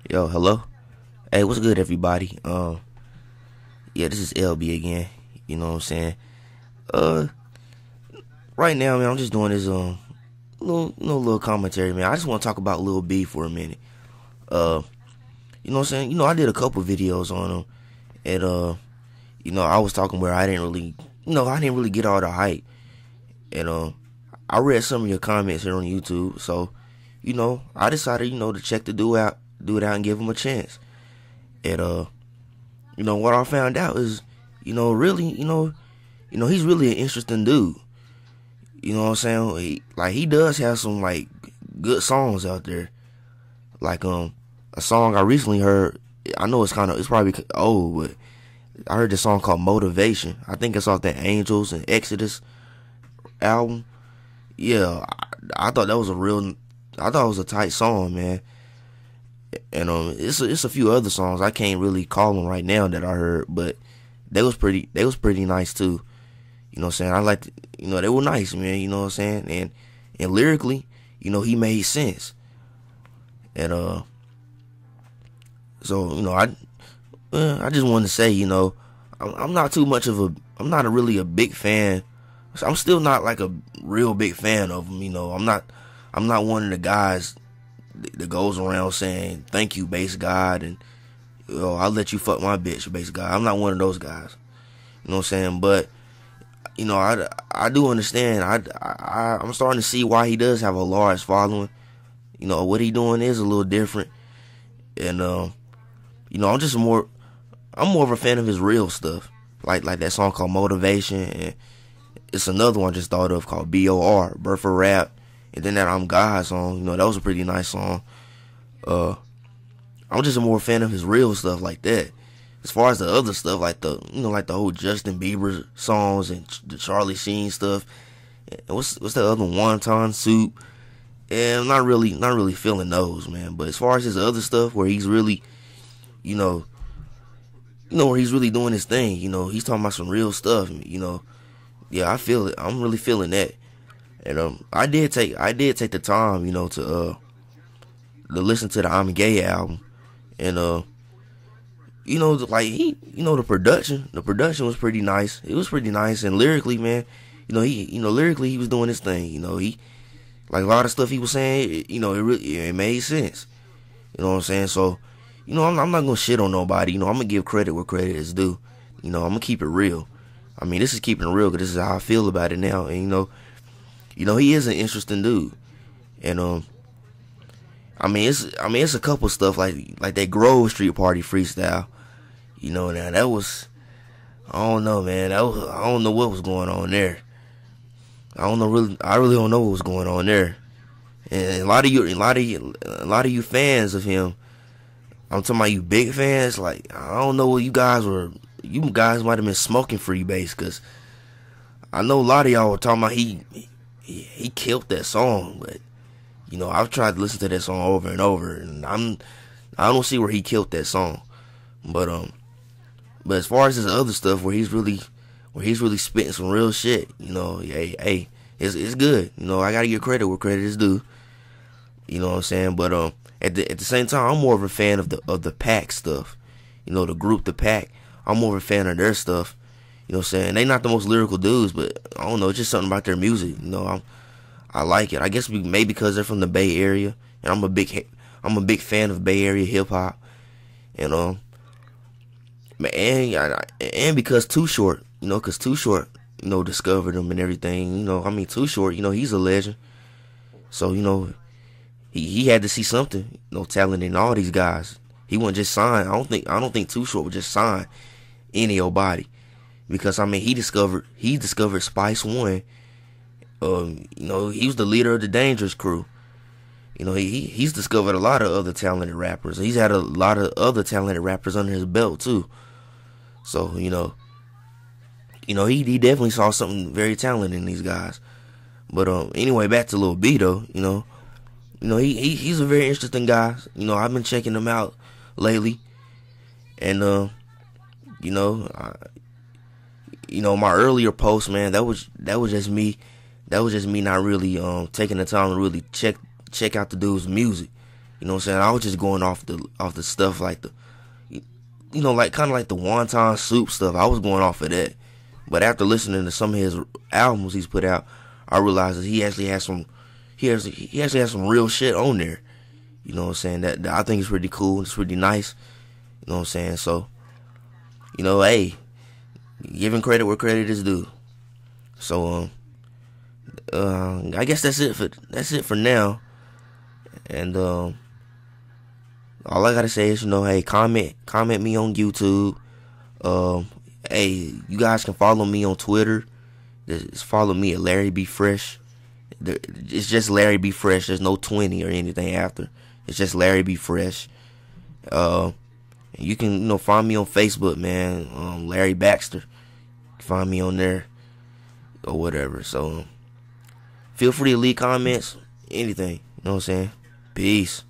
Yo, hello. Hey, what's good, everybody? Yeah, this is LB again. You know what I'm saying? Uh, right now, man, I'm just doing this little commentary, man. I just want to talk about Lil B for a minute. Uh, you know what I'm saying? I did a couple videos on him, and I was talking where I didn't really get all the hype, and I read some of your comments here on YouTube, so I decided to check the dude out, and give him a chance. And what I found out is, really, he's really an interesting dude. You know what I'm saying? He does have some like good songs out there. Like a song I recently heard. I know it's probably old, but I heard this song called Motivation. I think it's off that Angels and Exodus album. Yeah, I thought that was I thought it was a tight song, man. And it's a few other songs I can't really call them right now that I heard, but they was pretty nice too. You know what I'm saying? I liked, they were nice, man. You know what I'm saying? And lyrically, he made sense. And so I just wanted to say, I'm not really a big fan. I'm still not like a real big fan of him. I'm not one of the guys that goes around saying thank you, base God, and I'll let you fuck my bitch, base God. I'm not one of those guys. You know what I'm saying? But I do understand. I'm starting to see why he does have a large following. What he doing is a little different, and I'm more of a fan of his real stuff, like that song called Motivation, and it's another one I just thought of called BOR, Birth for Rap. And then that I'm God song, that was a pretty nice song. I'm just a more fan of his real stuff like that. As far as the other stuff, like the whole Justin Bieber songs and the Charlie Sheen stuff. And what's the other one? Wonton Soup. And I'm not really feeling those, man. But as far as his other stuff, where he's really, where he's really doing his thing, he's talking about some real stuff, yeah, I feel it. I'm really feeling that. And I did take the time, to listen to the I'm Gay album, and the production was pretty nice. It was pretty nice, and lyrically, man, lyrically he was doing his thing. He like a lot of stuff he was saying, it made sense. You know what I'm saying? So, I'm not gonna shit on nobody. I'm gonna give credit where credit is due. I'm gonna keep it real. I mean, this is keeping it real because this is how I feel about it now, and he is an interesting dude, and it's a couple stuff like that Grove Street Party freestyle. Now that was, I don't know, man. I don't know what was going on there. I really don't know what was going on there. And a lot of you fans of him, I'm talking about you big fans. Like, I don't know what you guys were. You guys might have been smoking freebase, because I know a lot of y'all were talking about he killed that song, but I've tried to listen to that song over and over, and I don't see where he killed that song. But as far as his other stuff, where he's really spitting some real shit, hey, it's good. I gotta give credit where credit is due. You know what I'm saying? But at the same time, I'm more of a fan of the Pack stuff. The group, the Pack. I'm more of a fan of their stuff. You know what I'm saying? They not the most lyrical dudes, but I don't know, it's just something about their music. I like it. I guess maybe because they're from the Bay Area, and I'm a big fan of Bay Area hip hop. And because Too Short, because Too Short, discovered them and everything. Too Short, he's a legend. So he had to see something, talent in all these guys. He wasn't just signed. I don't think Too Short would just sign any old body. Because he discovered Spice One. He was the leader of the Dangerous Crew. He's discovered a lot of other talented rappers. He's had a lot of other talented rappers under his belt too. So he definitely saw something very talented in these guys. But anyway, back to Lil B though. He's a very interesting guy. I've been checking him out lately, and my earlier post, man, that was just me. That was just me not really taking the time to really check out the dude's music. You know what I'm saying? I was just going off the stuff like like kind of like the wonton soup stuff. I was going off of that. But after listening to some of his albums he's put out, I realized that he actually has some real shit on there. You know what I'm saying? That I think is pretty cool. It's pretty nice. You know what I'm saying? So, hey, giving credit where credit is due. So, I guess that's it for now. And all I gotta say is, hey, comment me on YouTube. Hey, you guys can follow me on Twitter. Just follow me at Larry B Fresh. It's just Larry B Fresh. There's no 20 or anything after. It's just Larry B Fresh. You can find me on Facebook, man. Larry Baxter. Find me on there or whatever. So feel free to leave comments, anything. You know what I'm saying? Peace.